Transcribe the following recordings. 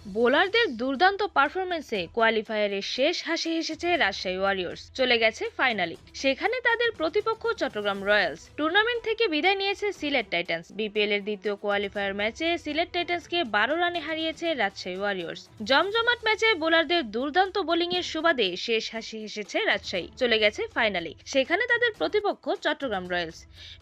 বোলারদের দুর্দান্ত পারফরমেন্সে কোয়ালিফায়ারের শেষ হাসি হেসেছে রাজশাহী ওয়ারিয়র্স, চলে গেছে ফাইনালে। সেখানে তাদের প্রতিপক্ষ চট্টগ্রাম রয়্যালস। টুর্নামেন্ট থেকে বিদায় নিয়েছে সিলেট টাইটান্স। বিপিএল এর দ্বিতীয় কোয়ালিফায়ার ম্যাচে সিলেট টাইটান্সকে 12 রানে হারিয়েছে রাজশাহী ওয়ারিয়র্স। জমজমাট ম্যাচে বোলারদের দুর্দান্ত বোলিংয়ের সুবাদে শেষ হাসি হেসেছে রাজশাহী, চলে গেছে ফাইনালে। সেখানে তাদের প্রতিপক্ষ চট্টগ্রাম রয়্যালস।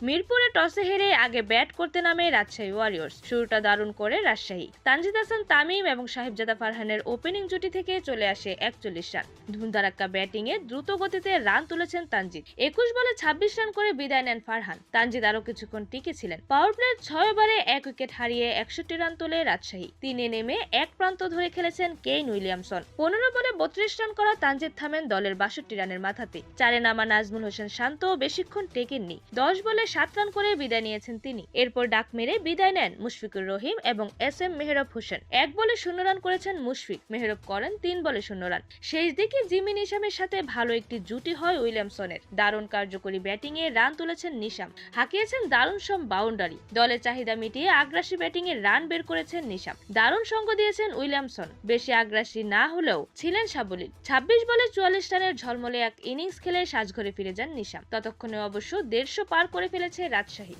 মিরপুরে টসে হেরে আগে ব্যাট করতে নামে রাজশাহী ওয়ারিয়র্স। শুরুটা দারুণ করে রাজশাহী। তানজিদ হাসান তামিম এবং সাহেবজাদা ফারহানের ওপেনিং জুটি থেকে চলে আসে 41 রান। ধুমধারাক্কা ব্যাটিংয়ে দ্রুত গতিতে রান তুলেছেন তানজিদ। 21 বলে 26 রান করে বিদায় নেন ফারহান। তানজিদ আরো কিছুক্ষণ টিকে ছিলেন। পাওয়ার প্লের 6 ওভারে 1 উইকেট হারিয়ে 61 রান তোলে রাজশাহী। 3-এ নেমে এক প্রান্ত ধরে খেলেছেন কেইন উইলিয়ামসন। 15 বলে 32 রান করা তানজিদ থামেন দলের 62 রানের মাথাতে। 4-এ নামা নাজমুল হোসেন শান্ত বেশিক্ষণ টেকেননি। 10 বলে 7 রান করে বিদায় নিয়েছেন তিনি। এরপর ডাক মেরে বিদায় নেন মুশফিকুর রহিম এবং SM মেহরাব হোসেন। 1 বলে 0 রান করেছেন মুশফিক, মেহরাব করেন 3 বলে 0 রান। শেষ দিকে জিমি নিশামের সাথে ভালো একটি জুটি হয় উইলিয়ামসনের। দারুণ কার্যকরী ব্যাটিংয়ে রান তুলেছেন নিশাম, হাঁকিয়েছেন দারুণ সব বাউন্ডারি। দলের চাহিদা মিটিয়ে আগ্রাসী ব্যাটিংয়ে রান বের করেছেন নিশাম। দারুণ সঙ্গ দিয়েছেন উইলিয়ামসন, বেশি আগ্রাসী না হলেও ছিলেন সাবলীল। 26 বলে 44 রানের ঝলমলে এক ইনিংস খেলে সাজঘরে ফিরে যান নিশাম। ততক্ষণে অবশ্য 150 পার করে ফেলেছে রাজশাহী।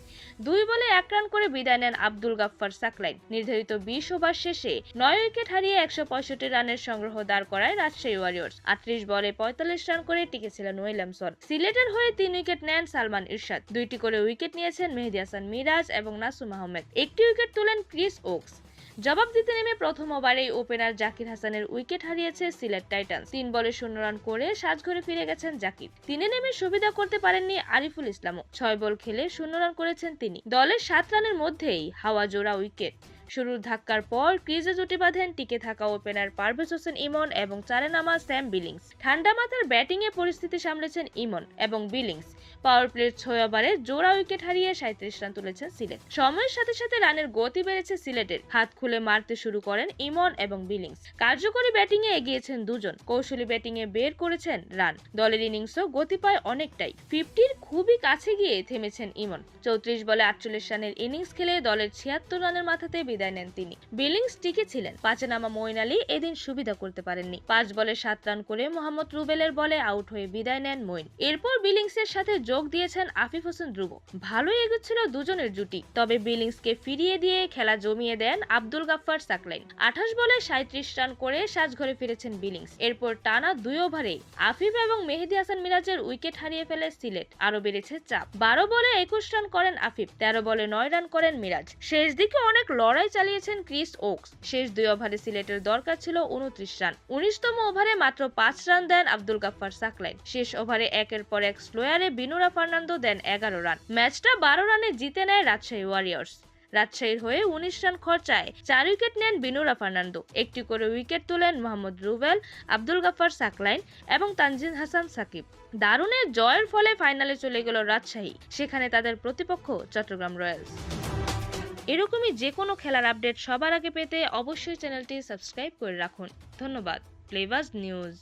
2 বলে 1 রান করে বিদায় নেন আব্দুল গাফফার সাকলাইন। নির্ধারিত 20 ওভার শেষে 9 উইকেট হারিয়ে 165 রানের সংগ্রহ দাঁড় করায় রাজশাহী ওয়ারিয়র্স। 38 বলে 45 রান করে টিকেছিলেন উইলিয়ামসন। সিলেটের হয়ে 3 উইকেট নেন সালমান ইরশাদ। 2টি করে উইকেট নিয়েছেন মেহেদী হাসান মিরাজ এবং নাসুম আহমেদ। 1টি উইকেট তুলেন ক্রিস ওকস। জবাব দিতে নেমে প্রথম ওভারেই ওপেনার জাকির হাসানের উইকেট হারিয়েছে সিলেট টাইটান্স। 3 বলে 0 রান করে সাজঘরে ফিরে গেছেন জাকির। 3-এ নেমে সুবিধা করতে পারেননি আরিফুল ইসলামও। 6 বল খেলে 0 রান করেছেন তিনি। দলের 7 রানের মধ্যেই হাওয়া জোড়া উইকেট। শুরুর ধাক্কার পর ক্রিজে জুটি বাঁধেন টিকে থাকা ওপেনার পারভেজ হোসেন ইমন এবং 4-এ নামা স্যাম বিলিংস। ঠান্ডা মাথার ব্যাটিংয়ে পরিস্থিতি সামলেছেন ইমন এবং বিলিংস। পাওয়ার প্লের 6 ওভারে জোড়া উইকেট হারিয়ে 37 রান তুলেছেন সিলেট। সময়ের সাথে সাথে রানের গতি বেড়েছে সিলেটের। হাত খুলে মারতে শুরু করেন ইমন এবং বিলিংস। কার্যকরী ব্যাটিংয়ে এগিয়েছেন দুজন, কৌশলী ব্যাটিংয়ে বের করেছেন রান। দলের ইনিংসও গতি পায় অনেকটাই। 50-র খুবই কাছে গিয়ে থেমেছেন ইমন। 34 বলে 48 রানের ইনিংস খেলে দলের 76 রানের মাথাতে বিদায় নেন তিনি। বিলিংস টিকে ছিলেন। 5-এ নামা মঈন আলী এদিন সুবিধা করতে পারেননি। 5 বলে 7 রান করে মোহাম্মদ রুবেলের বলে আউট হয়ে বিদায় নেন মঈন। এরপর বিলিংসের সাথে যোগ দিয়েছেন আফিফ হোসেন ধ্রুব। ভালোই এগোচ্ছিল দুজনের জুটি, তবে বিলিংসকে ফিরিয়ে দিয়ে খেলা জমিয়ে দেন আব্দুল গাফফার সাকলাইন। 28 বলে 37 রান করে সাজঘরে ফিরেছেন বিলিংস। এরপর টানা 2 ওভারে আফিফ এবং মেহেদী হাসান মিরাজের উইকেট হারিয়ে ফেলে সিলেট। আরো বেড়েছে চাপ। 12 বলে 21 রান করেন আফিফ, 13 বলে 9 রান করেন মিরাজ। শেষ দিকে অনেক লড়াই চালিয়েছেন ক্রিস ওকস। শেষ 2 ওভারে সিলেটের দরকার ছিল 29 রান। 19তম ওভারে মাত্র 5 রান দেন আব্দুল গাফফার সাকলাইন। শেষ ওভারে একের পর এক স্লোয়ারে বিনুরা ফার্নান্দো দেন 11 রান। ম্যাচটা 12 রানে জিতে নেয় রাজশাহী ওয়ারিয়র্স। রাজশাহীর হয়ে 19 রান খরচায় 4 উইকেট নেন বিনুরা ফার্নান্দো। একটি করে উইকেট তুলেন মোহাম্মদ রুবেল, আব্দুল গাফফার সাকলাইন এবং তানজিদ হাসান সাকিব। দারুণের জয়ের ফলে ফাইনালে চলে গেল রাজশাহী। সেখানে তাদের প্রতিপক্ষ চট্টগ্রাম রয়্যালস। এরকমই যে কোনো খেলার আপডেট সবার আগে পেতে অবশ্যই চ্যানেলটি সাবস্ক্রাইব করে রাখুন। ধন্যবাদ। প্লেবাজ নিউজ।